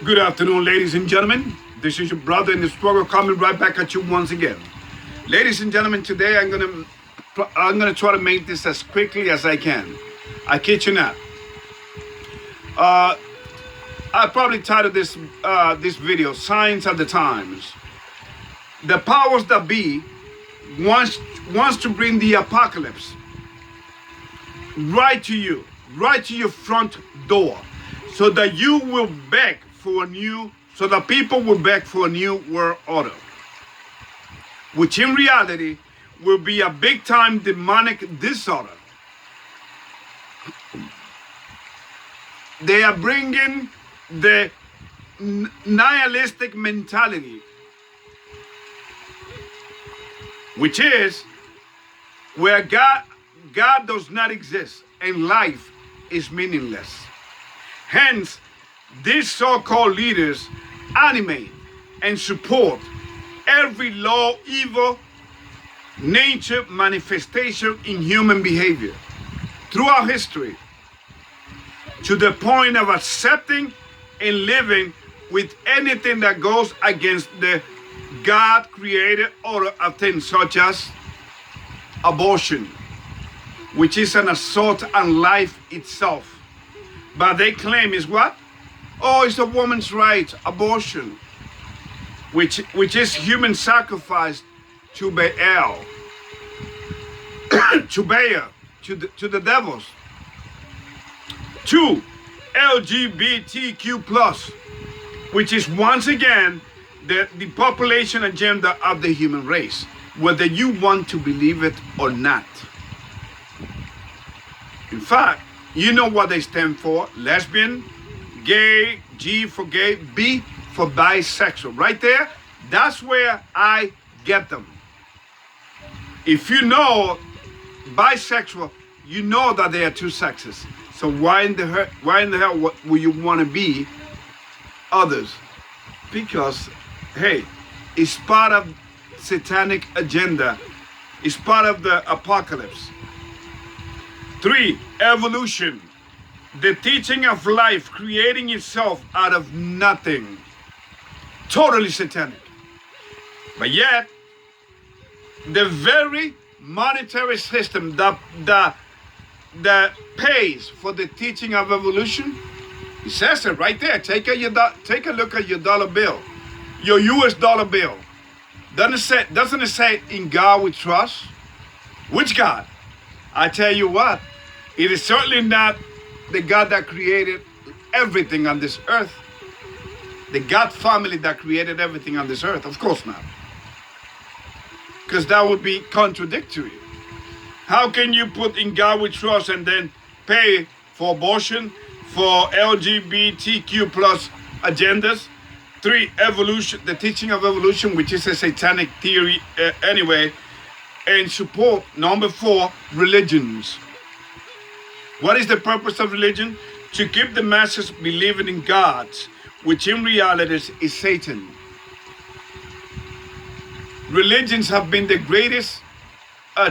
Good afternoon, ladies and gentlemen. This is your brother in the struggle coming right back at you once again. Ladies and gentlemen, today I'm gonna try to make this as quickly as I can. I kid you not. I probably titled this video "Signs of the Times." The powers that be wants to bring the apocalypse right to you, right to your front door, so that you will beg for a new, so that people will beg for a new world order, which in reality will be a big time demonic disorder. They are bringing the nihilistic mentality, which is where God does not exist and life is meaningless. Hence, these so-called leaders animate and support every low, evil nature manifestation in human behavior throughout history, to the point of accepting and living with anything that goes against the God-created order of things, such as abortion, which is an assault on life itself. But they claim is what? Oh, it's a woman's right, abortion, which is human sacrifice to Baal, to Baal, to the devils. 2, LGBTQ+, which is once again the population agenda of the human race, whether you want to believe it or not. In fact, you know what they stand for: lesbian, gay, G for gay, B for bisexual. Right there, that's where I get them. If you know bisexual, you know that there are two sexes. So why in the hell will you want to be others? Because, hey, it's part of satanic agenda. It's part of the apocalypse. 3, evolution. The teaching of life creating itself out of nothing. Totally satanic. But yet, the very monetary system that pays for the teaching of evolution, it says it right there. Take a look at your dollar bill, your US dollar bill. Doesn't it say, "In God we trust"? Which God? I tell you what, it is certainly not the God that created everything on this earth. The God family that created everything on this earth. Of course not. Because that would be contradictory. How can you put "In God we trust" and then pay for abortion, for LGBTQ+ agendas? 3, evolution, the teaching of evolution, which is a satanic theory anyway, and support, number 4, religions. What is the purpose of religion? To keep the masses believing in gods, which in reality is Satan. Religions have been the greatest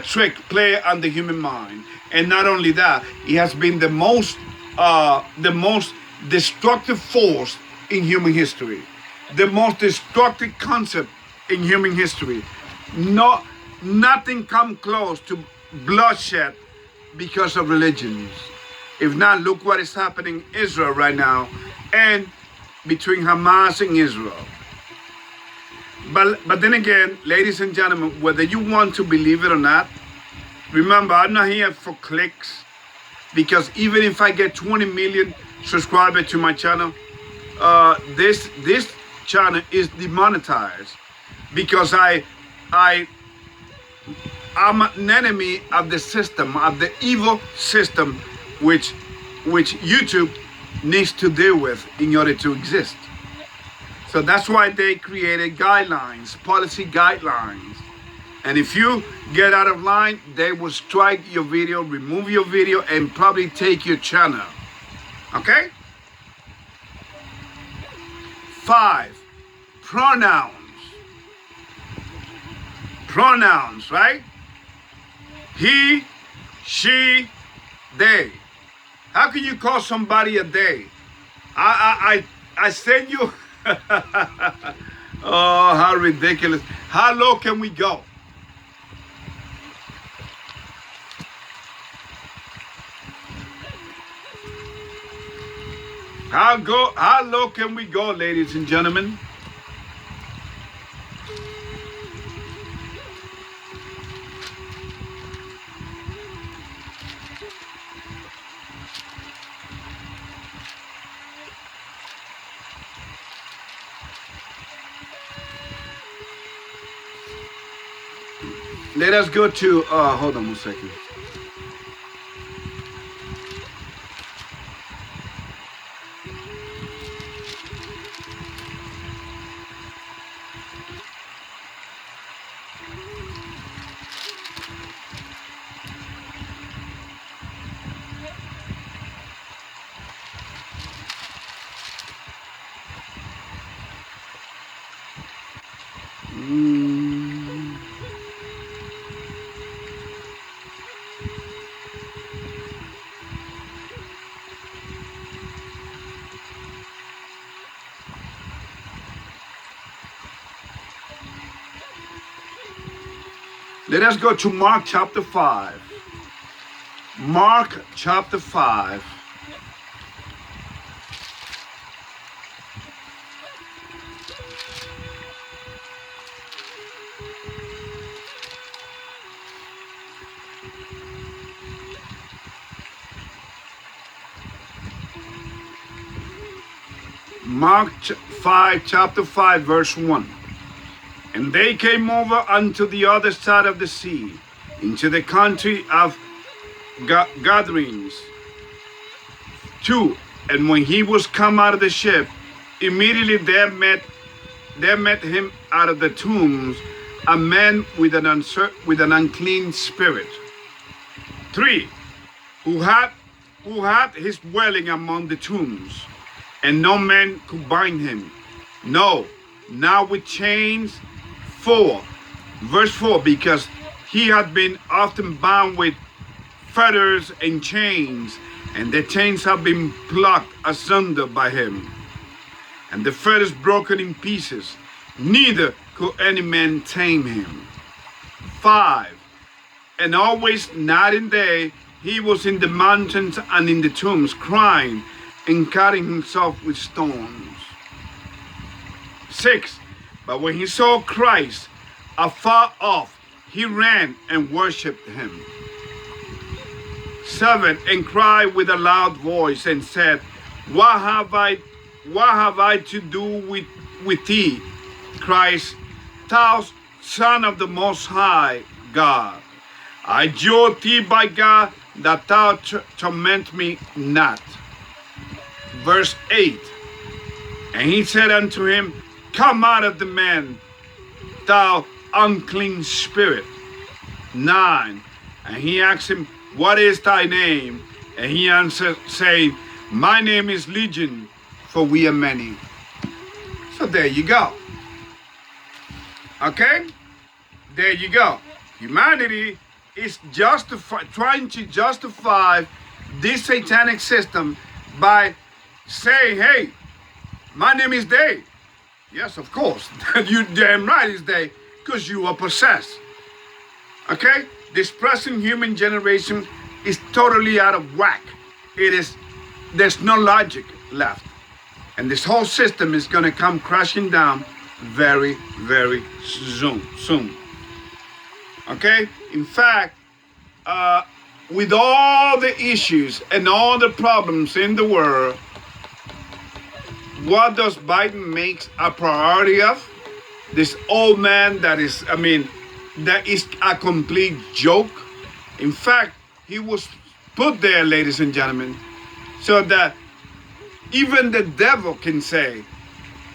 trick play on the human mind, and not only that, it has been the most destructive force in human history, the most destructive concept in human history. Nothing come close to bloodshed because of religions. If not, look what is happening in Israel right now, and between Hamas and Israel. But then again, ladies and gentlemen, whether you want to believe it or not, remember, I'm not here for clicks, because even if I get 20 million subscribers to my channel, this channel is demonetized, because I'm an enemy of the system, of the evil system, which YouTube needs to deal with in order to exist. So that's why they created guidelines, policy guidelines. And if you get out of line, they will strike your video, remove your video, and probably take your channel. Okay? 5, pronouns. Pronouns, right? He, she, they. How can you call somebody a they? I I send you. Oh, how ridiculous. How low can we go? How low can we go, ladies and gentlemen? Let us go to, hold on one second. Let us go to Mark chapter 5. Mark chapter 5. Mark 5, chapter 5, verse 1. And they came over unto the other side of the sea, into the country of Gadarenes. 2. And when he was come out of the ship, immediately there met him out of the tombs a man with an unclean spirit. 3. Who had his dwelling among the tombs, and no man could bind him, no, not with chains. 4, verse 4, because he had been often bound with fetters and chains, and the chains have been plucked asunder by him, and the fetters broken in pieces, neither could any man tame him. 5, and always night and day he was in the mountains and in the tombs, crying and cutting himself with stones. 6, but when he saw Christ afar off, he ran and worshipped him. 7, and cried with a loud voice and said, What have I to do with thee, Christ, thou Son of the Most High God? I adjure thee by God that thou torment me not. Verse 8, and he said unto him, Come out of the man, thou unclean spirit. 9, and he asked him, What is thy name? And he answered, saying, My name is Legion, for we are many. So there you go. Okay? There you go. Humanity is trying to justify this satanic system by saying, hey, my name is Dave. Yes, of course. You damn right it's Dave, because you are possessed. Okay? This present human generation is totally out of whack. There's no logic left. And this whole system is going to come crashing down very, very soon. Okay? In fact, with all the issues and all the problems in the world, what does Biden make a priority of? This old man that is a complete joke. In fact, he was put there, ladies and gentlemen, so that even the devil can say,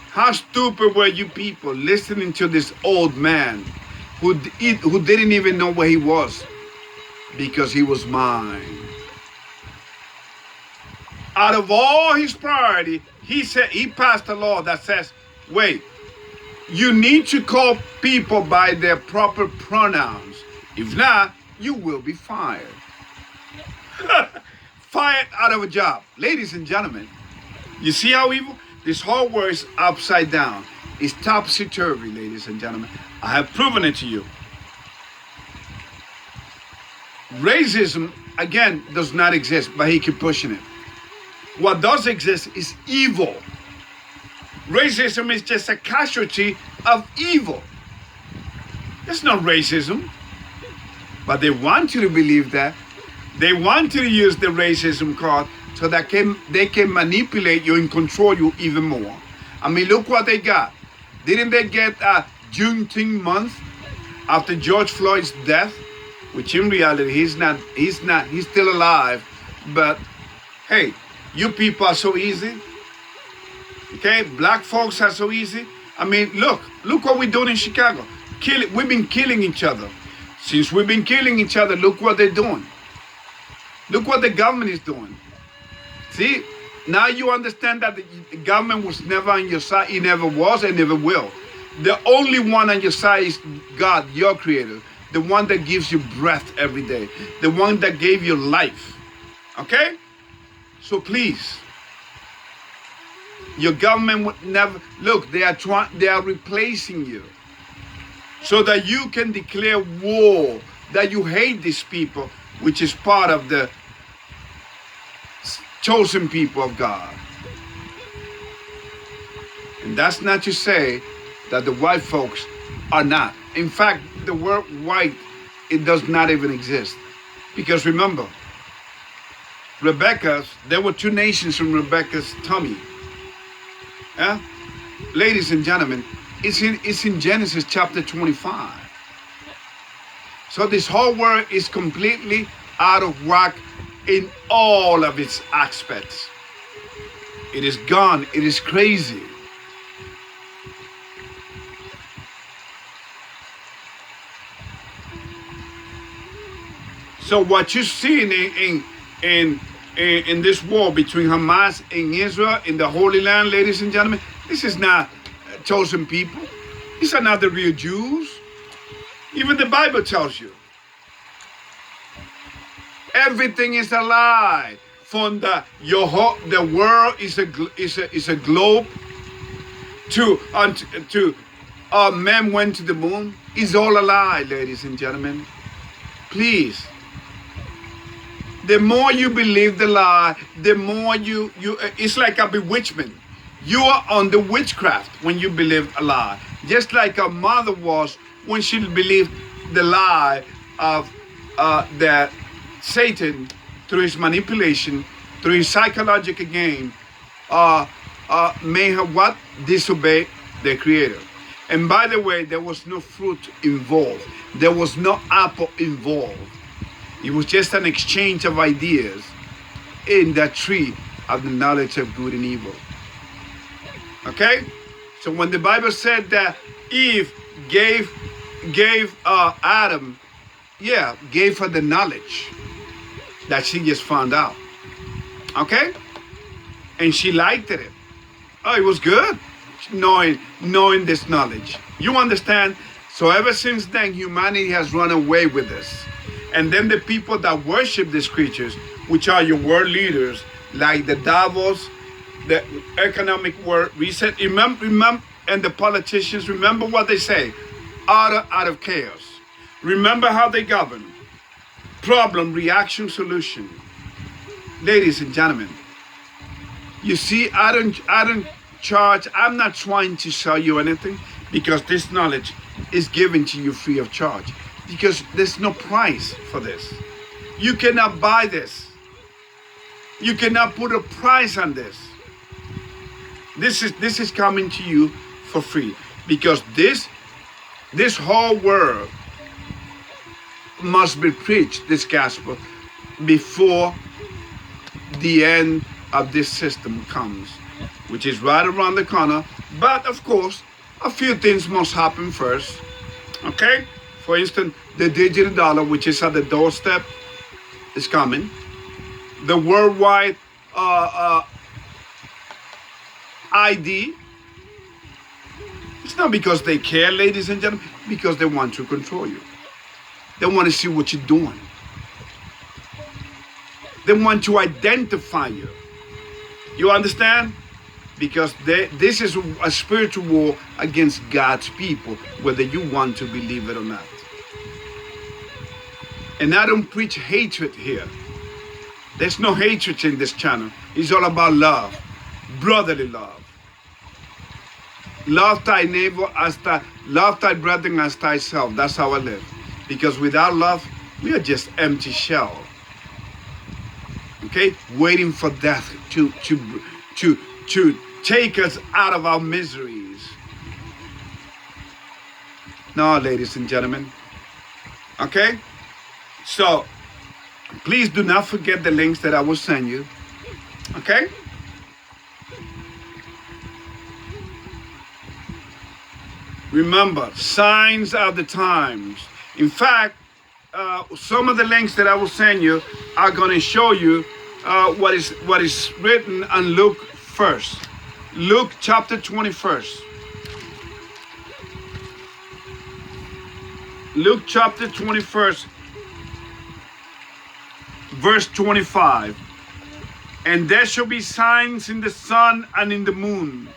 how stupid were you people listening to this old man who didn't even know where he was, because he was mine. Out of all his priority, he passed a law that says, wait, you need to call people by their proper pronouns. If not, you will be fired. Fired out of a job. Ladies and gentlemen, you see how evil? This whole world is upside down. It's topsy-turvy, ladies and gentlemen. I have proven it to you. Racism, again, does not exist, but he keep pushing it. What does exist is evil. Racism is just a casualty of evil. That's not racism. But they want you to believe that. They want you to use the racism card so that they can manipulate you and control you even more. I mean, look what they got. Didn't they get a Juneteenth month after George Floyd's death? Which in reality, he's still alive. But hey, you people are so easy. Okay, black folks are so easy. I mean, look what we're doing in Chicago. We've been killing each other. Since we've been killing each other, look what they're doing. Look what the government is doing. See, now you understand that the government was never on your side. It never was and never will. The only one on your side is God, your creator. The one that gives you breath every day. The one that gave you life. Okay? So please, your government would never, look, they are replacing you so that you can declare war, that you hate these people, which is part of the chosen people of God. And that's not to say that the white folks are not. In fact, the word white, it does not even exist. Because remember, there were two nations from Rebecca's tummy. Yeah? Ladies and gentlemen, it's in Genesis chapter 25. So this whole world is completely out of whack in all of its aspects. It is gone. It is crazy. So what you see in this war between Hamas and Israel in the Holy Land, ladies and gentlemen, this is not chosen people. These are not the real Jews. Even the Bible tells you. Everything is a lie. From the world is a globe. To men went to the moon. It's all a lie, ladies and gentlemen. Please. The more you believe the lie, the more it's like a bewitchment. You are under witchcraft when you believe a lie. Just like a mother was when she believed the lie of that Satan, through his manipulation, through his psychological game, made her what? Disobey the Creator. And by the way, there was no fruit involved. There was no apple involved. It was just an exchange of ideas in that tree of the knowledge of good and evil. Okay? So when the Bible said that Eve gave Adam, gave her the knowledge that she just found out. Okay? And she liked it. Oh, it was good knowing this knowledge. You understand? So ever since then, humanity has run away with this. And then the people that worship these creatures, which are your world leaders, like the Davos, the economic world reset, remember, and the politicians, remember what they say, order out of chaos. Remember how they govern. Problem, reaction, solution. Ladies and gentlemen, you see, I don't charge, I'm not trying to sell you anything, because this knowledge is given to you free of charge. Because there's no price for this. You cannot buy this. You cannot put a price on this. This is coming to you for free. Because this whole world must be preached, this gospel, before the end of this system comes, which is right around the corner. But of course, a few things must happen first. Okay? For instance, the digital dollar, which is at the doorstep, is coming. The worldwide ID. It's not because they care, ladies and gentlemen, because they want to control you. They want to see what you're doing. They want to identify you. You understand? because this is a spiritual war against God's people, whether you want to believe it or not. And I don't preach hatred here. There's no hatred in this channel. It's all about love, brotherly love. Love thy neighbor love thy brethren as thyself. That's how I live. Because without love, we are just empty shell. Okay, waiting for death to take us out of our miseries. No, ladies and gentlemen. Okay, so please do not forget the links that I will send you. Okay. Remember, signs are the times. In fact, some of the links that I will send you are going to show you what is written on Luke 1st. Luke chapter 21st. Luke chapter 21st, verse 25. And there shall be signs in the sun and in the moon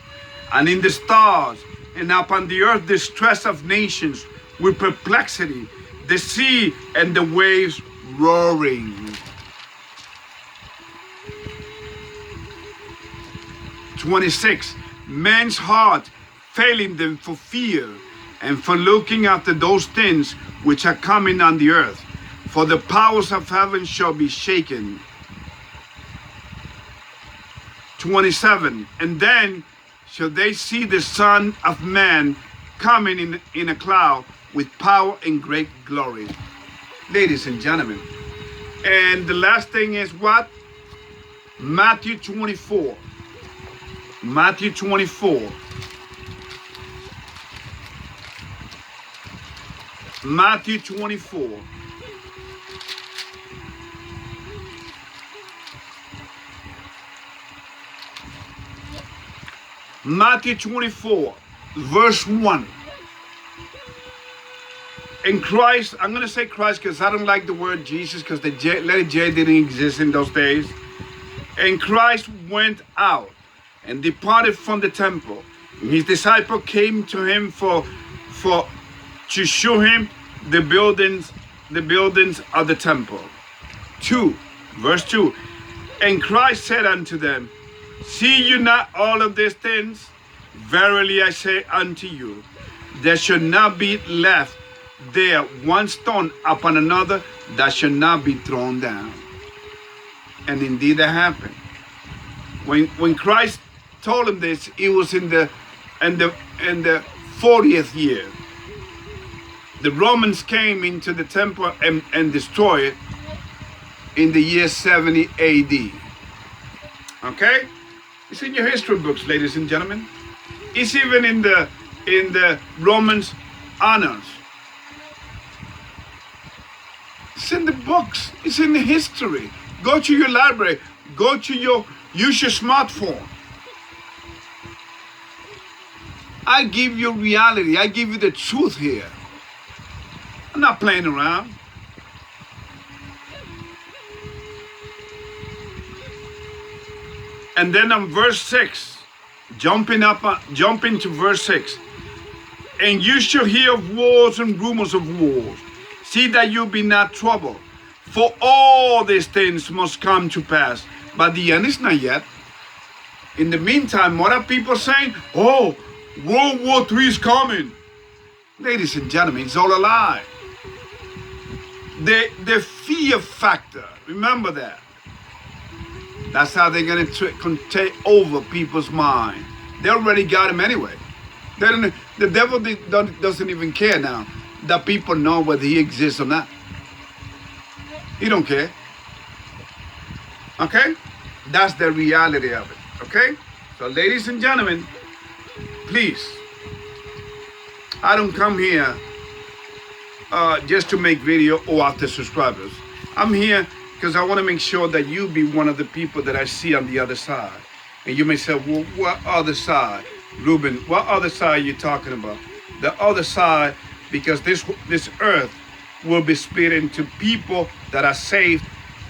and in the stars, and upon the earth distress of nations with perplexity, the sea and the waves roaring. (26) Men's heart failing them for fear and for looking after those things which are coming on the earth, for the powers of heaven shall be shaken. 27 And then shall they see the Son of Man coming in a cloud with power and great glory. Ladies and gentlemen, and the last thing is what? Matthew 24. Matthew 24. Matthew 24. Matthew 24, verse 1. And Christ, I'm going to say Christ because I don't like the word Jesus, because the letter J didn't exist in those days. And Christ went out and departed from the temple. And his disciple came to him to show him the buildings of the temple. 2, verse 2. And Christ said unto them, see you not all of these things? Verily I say unto you, there shall not be left there one stone upon another that shall not be thrown down. And indeed that happened. When Christ told him this, it was in the 40th year. The Romans came into the temple and destroyed it in the year 70 AD. Okay? It's in your history books, ladies and gentlemen. It's even in the Romans honors. It's in the books. It's in the history. Go to your library. Use your smartphone. I give you reality. I give you the truth here. I'm not playing around. And then on verse 6, jumping to verse 6. And you shall hear of wars and rumors of wars. See that you be not troubled. For all these things must come to pass. But the end is not yet. In the meantime, what are people saying? Oh, World War III is coming. Ladies and gentlemen, it's all a lie. The fear factor, remember that. That's how they're going to take over people's mind. They already got him anyway. The devil doesn't even care now that people know whether he exists or not. He don't care. Okay? That's the reality of it. Okay? So ladies and gentlemen, please, I don't come here just to make video or after subscribers. I'm here because I want to make sure that you be one of the people that I see on the other side. And you may say, well, what other side? Ruben, what other side are you talking about? The other side, because this earth will be split into people that are saved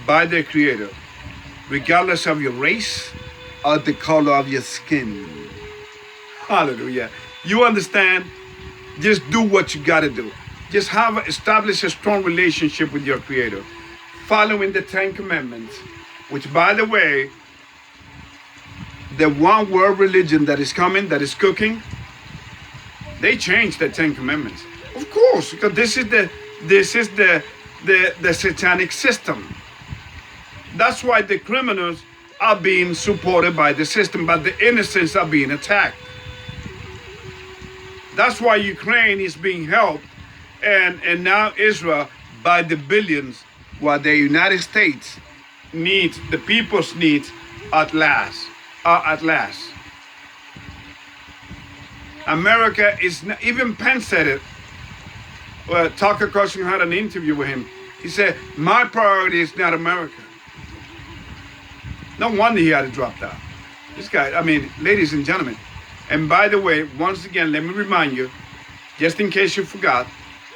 by their Creator, regardless of your race, or the color of your skin. Hallelujah. You understand? Just do what you got to do. Just establish a strong relationship with your Creator, following the 10 Commandments, which, by the way, the one world religion that is coming, that is cooking, they changed the 10 Commandments. Of course, because this is the satanic system. That's why the criminals are being supported by the system, but the innocents are being attacked. That's why Ukraine is being helped, and now Israel by the billions, while the United States needs, the people's needs at last. America is not, even Pence said it. Tucker Carlson had an interview with him. He said, my priority is not America. No wonder he had to drop that. This guy, I mean, ladies and gentlemen. And by the way, once again, let me remind you, just in case you forgot,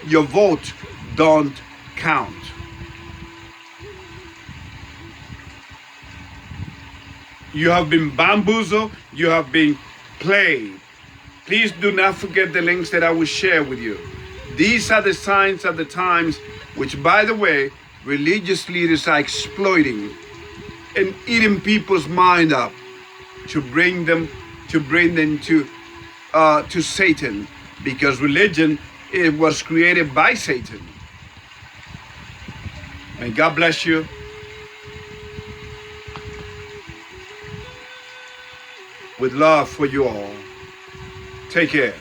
your vote don't count. You have been bamboozled. You have been played. Please do not forget the links that I will share with you. These are the signs of the times, which, by the way, religious leaders are exploiting and eating people's mind up to bring them to Satan, because religion, it was created by Satan. May God bless you. With love for you all. Take care.